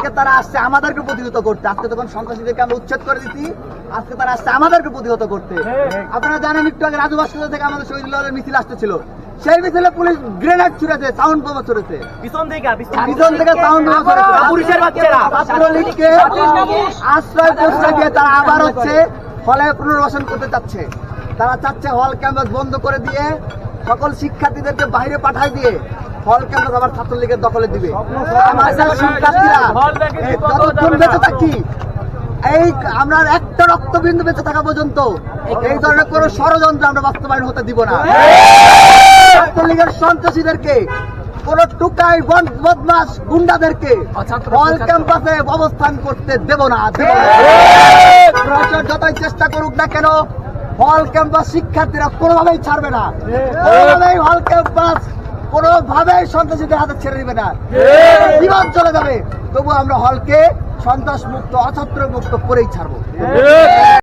আজকে তারা আসছে আমাদেরকে প্রতিহত করতে। আজকে তখন সন্ত্রাসীদেরকে আমরা উচ্ছেদ করে দিচ্ছি, আজকে তারা আসছে আমাদেরকে প্রতিহত করতে। আপনারা জানেন একটু আগে রাজু ভাস্কর্য থেকে আমাদের শহীদুল্লাহের মিছিল আসতেছিল, সেই মিছিলে পুলিশ গ্রেনেড ছুড়েছে, সাউন্ড বোমা ছুড়েছে, পিছন থেকে সাউন্ড বোমা ছুড়েছে। পুলিশের বাচ্চারা ছাত্রলীগকে আশ্রয় প্রশ্রয় দিয়ে তারা আবার হচ্ছে হলে পুনর্বাসন করতে চাচ্ছে। তারা চাচ্ছে হল ক্যাম্পাস বন্ধ করে দিয়ে সকল শিক্ষার্থীদেরকে বাইরে পাঠায় দিয়ে হল ক্যাম্পাস আবার ছাত্রলীগের দখলে দিবে। আমাদের শিক্ষার্থীরা যতক্ষণ বেঁচে থাকি, এই আমরা একটা রক্তবিন্দু বেঁচে থাকা পর্যন্ত এই ধরনের কোন ষড়যন্ত্র আমরা বাস্তবায়ন হতে দিব না। ছাত্রলীগের সন্ত্রাসীদেরকে, কোন টুকাই বদমাস গুন্ডাদেরকে হল ক্যাম্পাসে অবস্থান করতে দেব না। প্রশাসন যতই চেষ্টা করুক না কেন, হল ক্যাম্পাস শিক্ষার্থীরা কোনোভাবেই ছাড়বে না, কোনোভাবেই হল ক্যাম্পাস কোনোভাবেই সন্ত্রাসীদের হাতে ছেড়ে দিবে না। জীবন চলে যাবে, তবু আমরা হলকে সন্ত্রাস মুক্ত, অছাত্র মুক্ত করেই ছাড়বো।